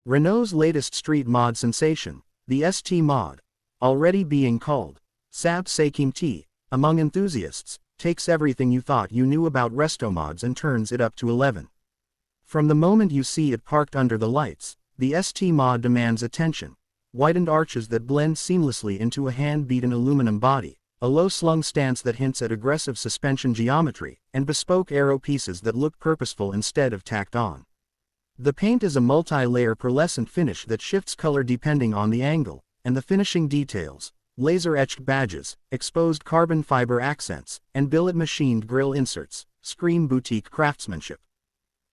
Renault's latest street mod sensation, the ST Mod, already being called Sab se qeemti among enthusiasts, takes everything you thought you knew about resto mods and turns it up to 11. From the moment you see it parked under the lights, the ST Mod demands attention. Widened arches that blend seamlessly into a hand-beaten aluminum body, a low-slung stance that hints at aggressive suspension geometry, and bespoke aero pieces that look purposeful instead of tacked on. The paint is a multi-layer pearlescent finish that shifts color depending on the angle, and the finishing details, laser-etched badges, exposed carbon fiber accents, and billet-machined grille inserts, scream boutique craftsmanship.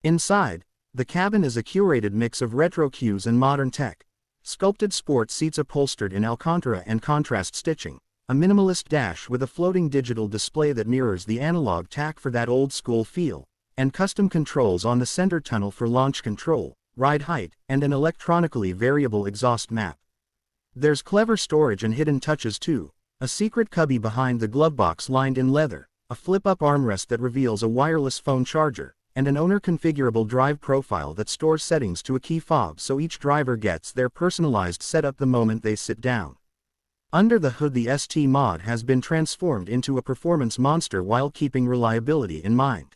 Inside, the cabin is a curated mix of retro cues and modern tech. Sculpted sport seats upholstered in Alcantara and contrast stitching, a minimalist dash with a floating digital display that mirrors the analog tack for that old-school feel, and custom controls on the center tunnel for launch control, ride height, and an electronically variable exhaust map. There's clever storage and hidden touches too, a secret cubby behind the glove box lined in leather, a flip-up armrest that reveals a wireless phone charger, and an owner-configurable drive profile that stores settings to a key fob so each driver gets their personalized setup the moment they sit down. Under the hood, the ST Mod has been transformed into a performance monster while keeping reliability in mind.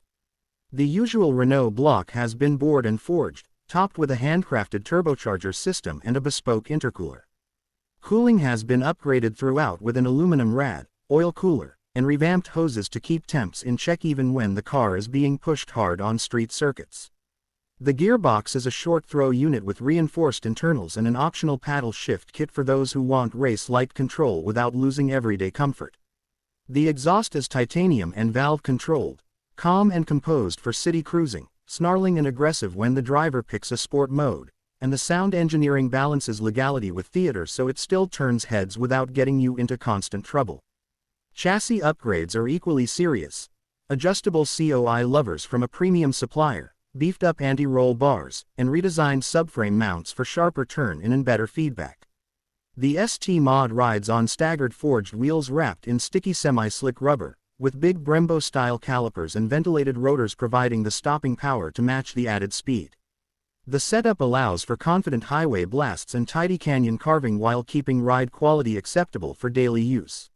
The usual Renault block has been bored and forged, topped with a handcrafted turbocharger system and a bespoke intercooler. Cooling has been upgraded throughout with an aluminum rad, oil cooler, and revamped hoses to keep temps in check even when the car is being pushed hard on street circuits. The gearbox is a short-throw unit with reinforced internals and an optional paddle shift kit for those who want race-like control without losing everyday comfort. The exhaust is titanium and valve-controlled, calm and composed for city cruising, snarling and aggressive when the driver picks a sport mode, and the sound engineering balances legality with theater so it still turns heads without getting you into constant trouble. Chassis upgrades are equally serious. Adjustable COI lovers from a premium supplier, beefed up anti-roll bars, and redesigned subframe mounts for sharper turn-in and better feedback. The ST Mod rides on staggered forged wheels wrapped in sticky semi-slick rubber, with big Brembo-style calipers and ventilated rotors providing the stopping power to match the added speed. The setup allows for confident highway blasts and tidy canyon carving while keeping ride quality acceptable for daily use.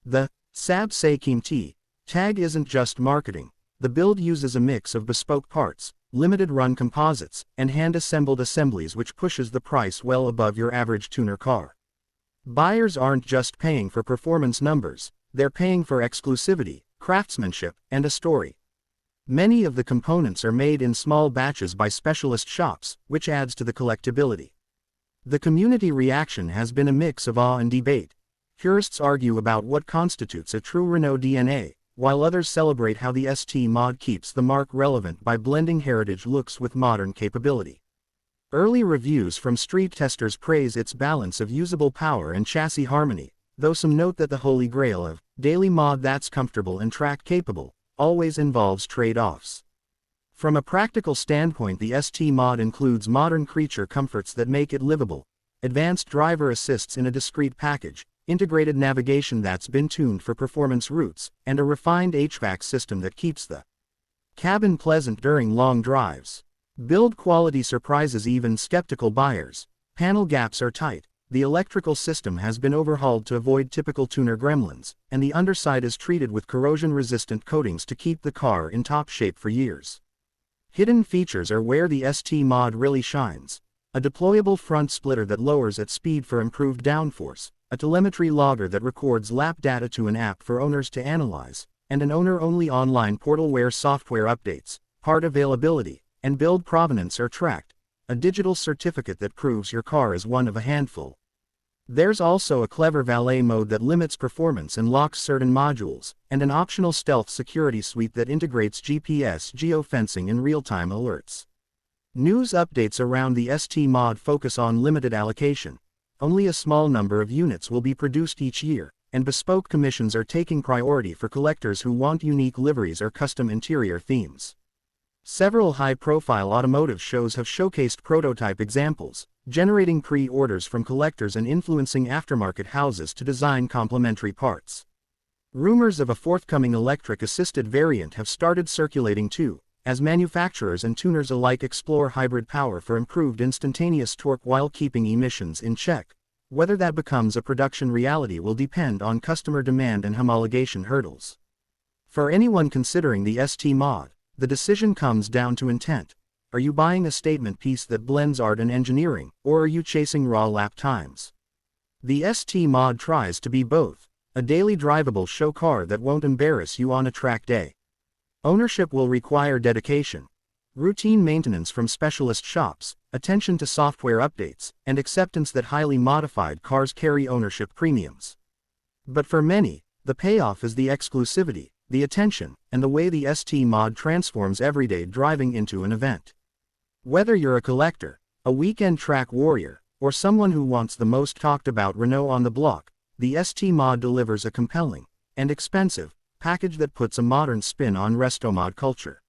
The Sab se qeemti tag isn't just marketing. The build uses a mix of bespoke parts, limited-run composites, and hand-assembled assemblies which pushes the price well above your average tuner car. Buyers aren't just paying for performance numbers, they're paying for exclusivity, craftsmanship, and a story. Many of the components are made in small batches by specialist shops, which adds to the collectability. The community reaction has been a mix of awe and debate. Purists argue about what constitutes a true Renault DNA, while others celebrate how the ST Mod keeps the marque relevant by blending heritage looks with modern capability. Early reviews from street testers praise its balance of usable power and chassis harmony, though some note that the holy grail of daily mod that's comfortable and track capable always involves trade-offs. From a practical standpoint, the ST Mod includes modern creature comforts that make it livable, advanced driver assists in a discreet package, integrated navigation that's been tuned for performance routes, and a refined HVAC system that keeps the cabin pleasant during long drives. Build quality surprises even skeptical buyers. Panel gaps are tight, the electrical system has been overhauled to avoid typical tuner gremlins, and the underside is treated with corrosion-resistant coatings to keep the car in top shape for years. Hidden features are where the ST Mod really shines. A deployable front splitter that lowers at speed for improved downforce, a telemetry logger that records lap data to an app for owners to analyze, and an owner-only online portal where software updates, part availability, and build provenance are tracked, a digital certificate that proves your car is one of a handful. There's also a clever valet mode that limits performance and locks certain modules, and an optional stealth security suite that integrates GPS geofencing and real-time alerts. News updates around the ST Mod focus on limited allocation. Only a small number of units will be produced each year, and bespoke commissions are taking priority for collectors who want unique liveries or custom interior themes. Several high-profile automotive shows have showcased prototype examples, generating pre-orders from collectors and influencing aftermarket houses to design complementary parts. Rumors of a forthcoming electric-assisted variant have started circulating too, as manufacturers and tuners alike explore hybrid power for improved instantaneous torque while keeping emissions in check. Whether that becomes a production reality will depend on customer demand and homologation hurdles. For anyone considering the ST Mod, the decision comes down to intent. Are you buying a statement piece that blends art and engineering, or are you chasing raw lap times? The ST Mod tries to be both, a daily drivable show car that won't embarrass you on a track day. Ownership will require dedication, routine maintenance from specialist shops, attention to software updates, and acceptance that highly modified cars carry ownership premiums. But for many, the payoff is the exclusivity, the attention, and the way the ST Mod transforms everyday driving into an event. Whether you're a collector, a weekend track warrior, or someone who wants the most talked about Renault on the block, the ST Mod delivers a compelling, and expensive, package that puts a modern spin on resto mod culture.